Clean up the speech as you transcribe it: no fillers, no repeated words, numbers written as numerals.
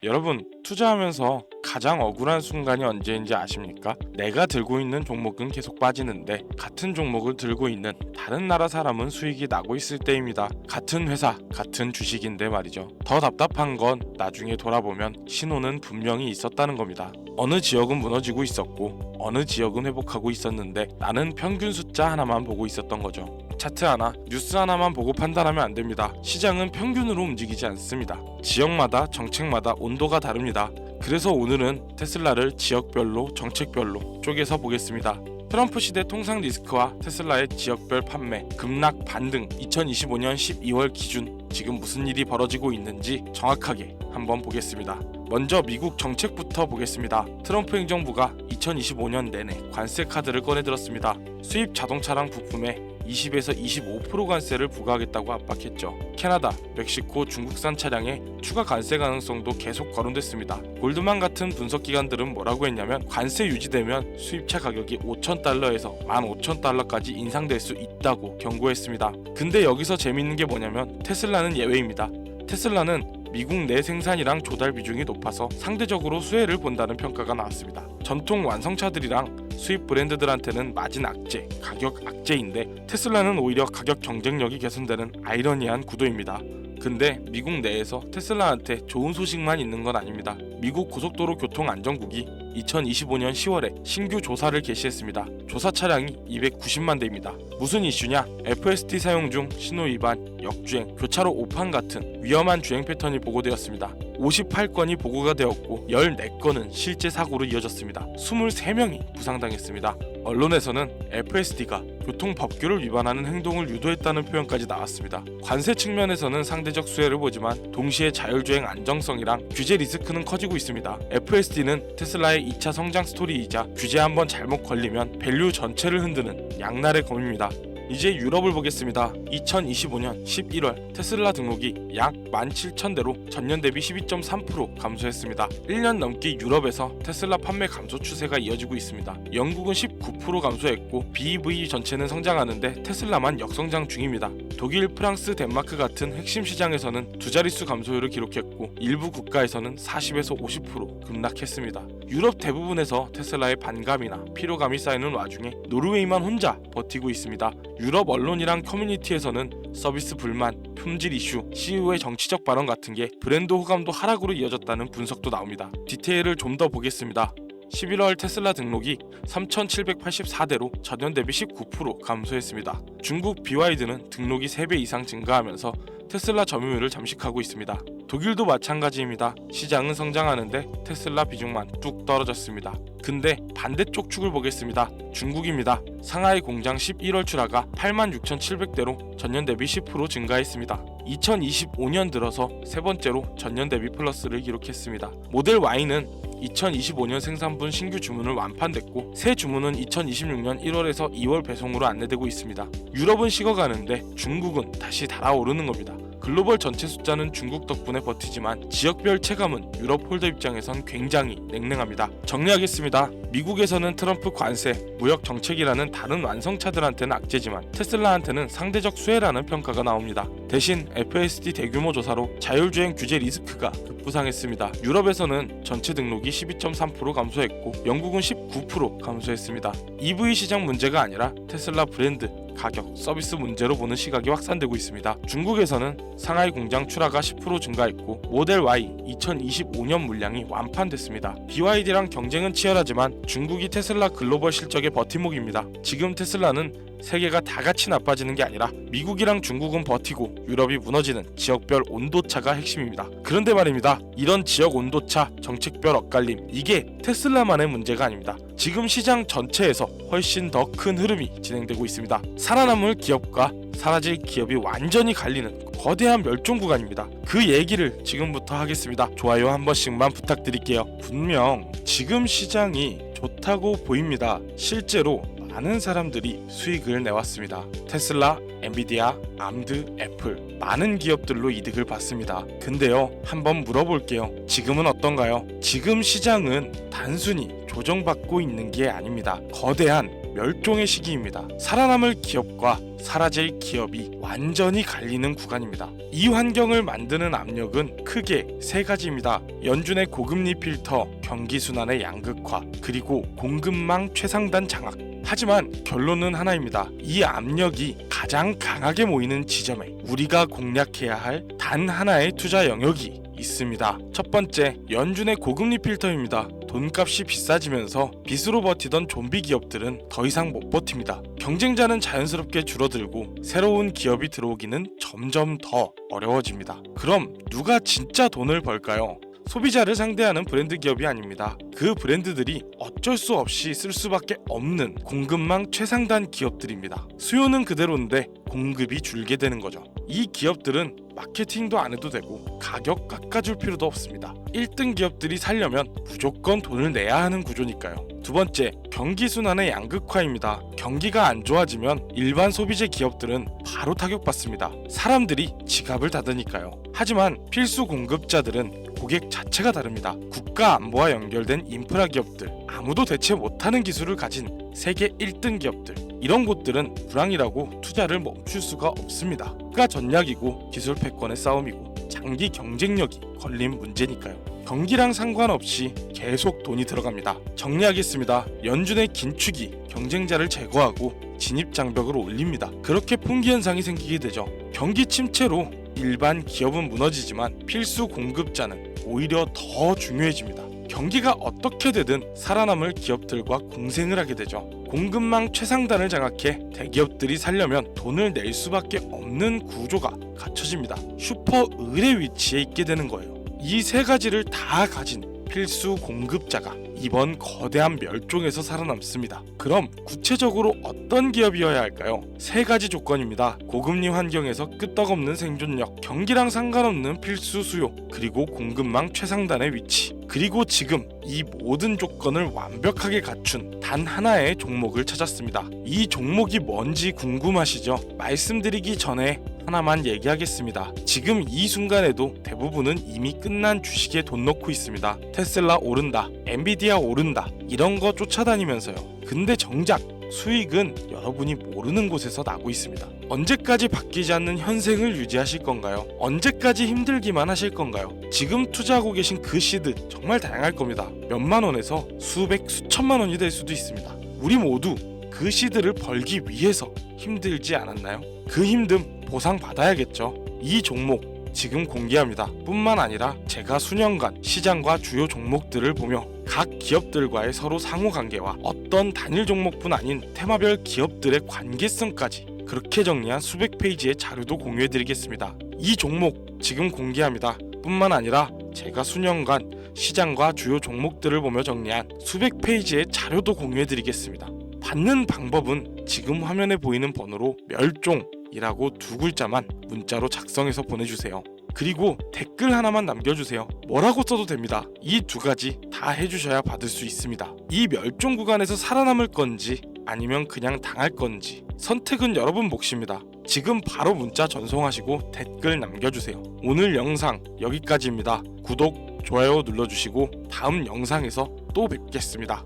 여러분, 투자하면서 가장 억울한 순간이 언제인지 아십니까? 내가 들고 있는 종목은 계속 빠지는데 같은 종목을 들고 있는 다른 나라 사람은 수익이 나고 있을 때입니다. 같은 회사, 같은 주식인데 말이죠. 더 답답한 건 나중에 돌아보면 신호는 분명히 있었다는 겁니다. 어느 지역은 무너지고 있었고 어느 지역은 회복하고 있었는데 나는 평균 숫자 하나만 보고 있었던 거죠. 차트 하나, 뉴스 하나만 보고 판단하면 안 됩니다. 시장은 평균으로 움직이지 않습니다. 지역마다 정책마다 온도가 다릅니다. 그래서 오늘은 테슬라를 지역별로 정책별로 쪼개서 보겠습니다. 트럼프 시대 통상 리스크와 테슬라의 지역별 판매, 급락, 반등 2025년 12월 기준 지금 무슨 일이 벌어지고 있는지 정확하게 한번 보겠습니다. 먼저 미국 정책부터 보겠습니다. 트럼프 행정부가 2025년 내내 관세 카드를 꺼내들었습니다. 수입 자동차랑 부품에 20에서 25% 관세를 부과하겠다고 압박했죠. 캐나다, 멕시코, 중국산 차량에 추가 관세 가능성도 계속 거론됐습니다. 골드만 같은 분석기관들은 뭐라고 했냐면 관세 유지되면 수입차 가격이 $5,000에서 $15,000까지 인상될 수 있다고 경고했습니다. 근데 여기서 재밌는 게 뭐냐면 테슬라는 예외입니다. 테슬라는 미국 내 생산이랑 조달 비중이 높아서 상대적으로 수혜를 본다는 평가가 나왔습니다. 전통 완성차들이랑 수입 브랜드들한테는 마진 악재, 가격 악재인데 테슬라는 오히려 가격 경쟁력이 개선되는 아이러니한 구도입니다. 근데 미국 내에서 테슬라한테 좋은 소식만 있는 건 아닙니다. 미국 고속도로 교통안전국이 2025년 10월에 신규 조사를 개시했습니다. 조사 차량이 290만 대입니다. 무슨 이슈냐? FSD 사용 중 신호위반, 역주행, 교차로 오판 같은 위험한 주행 패턴이 보고되었습니다. 58건이 보고가 되었고 14건은 실제 사고로 이어졌습니다. 23명이 부상당했습니다. 언론에서는 FSD가 교통법규를 위반하는 행동을 유도했다는 표현까지 나왔습니다. 관세 측면에서는 상대적 수혜를 보지만 동시에 자율주행 안정성이랑 규제 리스크는 커지고 있습니다. FSD는 테슬라의 2차 성장 스토리이자 규제 한번 잘못 걸리면 밸류 전체를 흔드는 양날의 검입니다. 이제 유럽을 보겠습니다. 2025년 11월 테슬라 등록이 약 17,000대로 전년 대비 12.3% 감소했습니다. 1년 넘게 유럽에서 테슬라 판매 감소 추세가 이어지고 있습니다. 영국은 19% 감소했고 BEV 전체는 성장하는데 테슬라만 역성장 중입니다. 독일, 프랑스, 덴마크 같은 핵심 시장에서는 두 자릿수 감소율을 기록했고 일부 국가에서는 40에서 50% 급락했습니다. 유럽 대부분에서 테슬라의 반감이나 피로감이 쌓이는 와중에 노르웨이만 혼자 버티고 있습니다. 유럽 언론이랑 커뮤니티에서는 서비스 불만, 품질 이슈, CEO의 정치적 발언 같은 게 브랜드 호감도 하락으로 이어졌다는 분석도 나옵니다. 디테일을 좀 더 보겠습니다. 11월 테슬라 등록이 3,784대로 전년 대비 19% 감소했습니다. 중국 BYD는 등록이 3배 이상 증가하면서 테슬라 점유율을 잠식하고 있습니다. 독일도 마찬가지입니다. 시장은 성장하는데 테슬라 비중만 뚝 떨어졌습니다. 근데 반대쪽 축을 보겠습니다. 중국입니다. 상하이 공장 11월 출하가 86,700대로 전년 대비 10% 증가했습니다. 2025년 들어서 세 번째로 전년 대비 플러스를 기록했습니다. 모델 Y는 2025년 생산분 신규 주문을 완판됐고 새 주문은 2026년 1월에서 2월 배송으로 안내되고 있습니다. 유럽은 식어가는데 중국은 다시 달아오르는 겁니다. 글로벌 전체 숫자는 중국 덕분에 버티지만 지역별 체감은 유럽 홀더 입장에선 굉장히 냉랭합니다. 정리하겠습니다. 미국에서는 트럼프 관세, 무역 정책이라는 다른 완성차들한테는 악재지만 테슬라한테는 상대적 수혜라는 평가가 나옵니다. 대신 FSD 대규모 조사로 자율주행 규제 리스크가 급부상했습니다. 유럽에서는 전체 등록이 12.3% 감소했고 영국은 19% 감소했습니다. EV 시장 문제가 아니라 테슬라 브랜드, 가격, 서비스 문제로 보는 시각이 확산되고 있습니다. 중국에서는 상하이 공장 출하가 10% 증가했고 모델 Y 2025년 물량이 완판됐습니다. BYD랑 경쟁은 치열하지만 중국이 테슬라 글로벌 실적의 버팀목입니다. 지금 테슬라는 세계가 다 같이 나빠지는 게 아니라 미국이랑 중국은 버티고 유럽이 무너지는 지역별 온도차가 핵심입니다. 그런데 말입니다. 이런 지역 온도차, 정책별 엇갈림, 이게 테슬라만의 문제가 아닙니다. 지금 시장 전체에서 훨씬 더 큰 흐름이 진행되고 있습니다. 살아남을 기업과 사라질 기업이 완전히 갈리는 거대한 멸종 구간입니다. 그 얘기를 지금부터 하겠습니다. 좋아요 한 번씩만 부탁드릴게요. 분명 지금 시장이 좋다고 보입니다. 실제로 많은 사람들이 수익을 내왔습니다. 테슬라, 엔비디아, 암드, 애플 많은 기업들로 이득을 봤습니다. 근데요, 한번 물어볼게요. 지금은 어떤가요? 지금 시장은 단순히 조정받고 있는 게 아닙니다. 거대한 멸종의 시기입니다. 살아남을 기업과 사라질 기업이 완전히 갈리는 구간입니다. 이 환경을 만드는 압력은 크게 세 가지입니다. 연준의 고금리 필터, 경기 순환의 양극화, 그리고 공급망 최상단 장악. 하지만 결론은 하나입니다. 이 압력이 가장 강하게 모이는 지점에 우리가 공략해야 할 단 하나의 투자 영역이 있습니다. 첫 번째, 연준의 고금리 필터입니다. 돈값이 비싸지면서 빚으로 버티던 좀비 기업들은 더 이상 못 버팁니다. 경쟁자는 자연스럽게 줄어들고 새로운 기업이 들어오기는 점점 더 어려워집니다. 그럼 누가 진짜 돈을 벌까요? 소비자를 상대하는 브랜드 기업이 아닙니다. 그 브랜드들이 어쩔 수 없이 쓸 수밖에 없는 공급망 최상단 기업들입니다. 수요는 그대로인데 공급이 줄게 되는 거죠. 이 기업들은 마케팅도 안 해도 되고 가격 깎아줄 필요도 없습니다. 1등 기업들이 살려면 무조건 돈을 내야 하는 구조니까요. 두 번째, 경기 순환의 양극화입니다. 경기가 안 좋아지면 일반 소비재 기업들은 바로 타격받습니다. 사람들이 지갑을 닫으니까요. 하지만 필수 공급자들은 고객 자체가 다릅니다. 국가 안보와 연결된 인프라 기업들, 아무도 대체 못하는 기술을 가진 세계 1등 기업들, 이런 곳들은 불황이라고 투자를 멈출 수가 없습니다. 국가 전략이고 기술 패권의 싸움이고 장기 경쟁력이 걸린 문제니까요. 경기랑 상관없이 계속 돈이 들어갑니다. 정리하겠습니다. 연준의 긴축이 경쟁자를 제거하고 진입 장벽을 올립니다. 그렇게 풍기 현상이 생기게 되죠. 경기 침체로 일반 기업은 무너지지만 필수 공급자는 오히려 더 중요해집니다. 경기가 어떻게 되든 살아남을 기업들과 공생을 하게 되죠. 공급망 최상단을 장악해 대기업들이 살려면 돈을 낼 수밖에 없는 구조가 갖춰집니다. 슈퍼 을의 위치에 있게 되는 거예요. 이 세 가지를 다 가진 필수 공급자가 이번 거대한 멸종에서 살아남습니다. 그럼 구체적으로 어떤 기업이어야 할까요? 세 가지 조건입니다. 고금리 환경에서 끄떡없는 생존력, 경기랑 상관없는 필수 수요, 그리고 공급망 최상단의 위치. 그리고 지금 이 모든 조건을 완벽하게 갖춘 단 하나의 종목을 찾았습니다. 이 종목이 뭔지 궁금하시죠? 말씀드리기 전에 하나만 얘기하겠습니다. 지금 이 순간에도 대부분은 이미 끝난 주식에 돈 넣고 있습니다. 테슬라 오른다, 엔비디아 오른다, 이런 거 쫓아다니면서요. 근데 정작 수익은 여러분이 모르는 곳에서 나고 있습니다. 언제까지 바뀌지 않는 현생을 유지하실 건가요? 언제까지 힘들기만 하실 건가요? 지금 투자하고 계신 그 시드 정말 다양할 겁니다. 몇만 원에서 수백, 수천만 원이 될 수도 있습니다. 우리 모두 그 시드를 벌기 위해서 힘들지 않았나요? 그 힘듦 보상받아야겠죠. 이 종목 지금 공개합니다. 뿐만 아니라 제가 수년간 시장과 주요 종목들을 보며 각 기업들과의 서로 상호관계와 어떤 단일 종목뿐 아닌 테마별 기업들의 관계성까지 그렇게 정리한 수백 페이지의 자료도 공유해드리겠습니다. 이 종목 지금 공개합니다. 뿐만 아니라 제가 수년간 시장과 주요 종목들을 보며 정리한 수백 페이지의 자료도 공유해드리겠습니다. 받는 방법은 지금 화면에 보이는 번호로 멸종이라고 두 글자만 문자로 작성해서 보내주세요. 그리고 댓글 하나만 남겨주세요. 뭐라고 써도 됩니다. 이 두 가지 다 해주셔야 받을 수 있습니다. 이 멸종 구간에서 살아남을 건지 아니면 그냥 당할 건지 선택은 여러분 몫입니다. 지금 바로 문자 전송하시고 댓글 남겨주세요. 오늘 영상 여기까지입니다. 구독, 좋아요 눌러주시고 다음 영상에서 또 뵙겠습니다.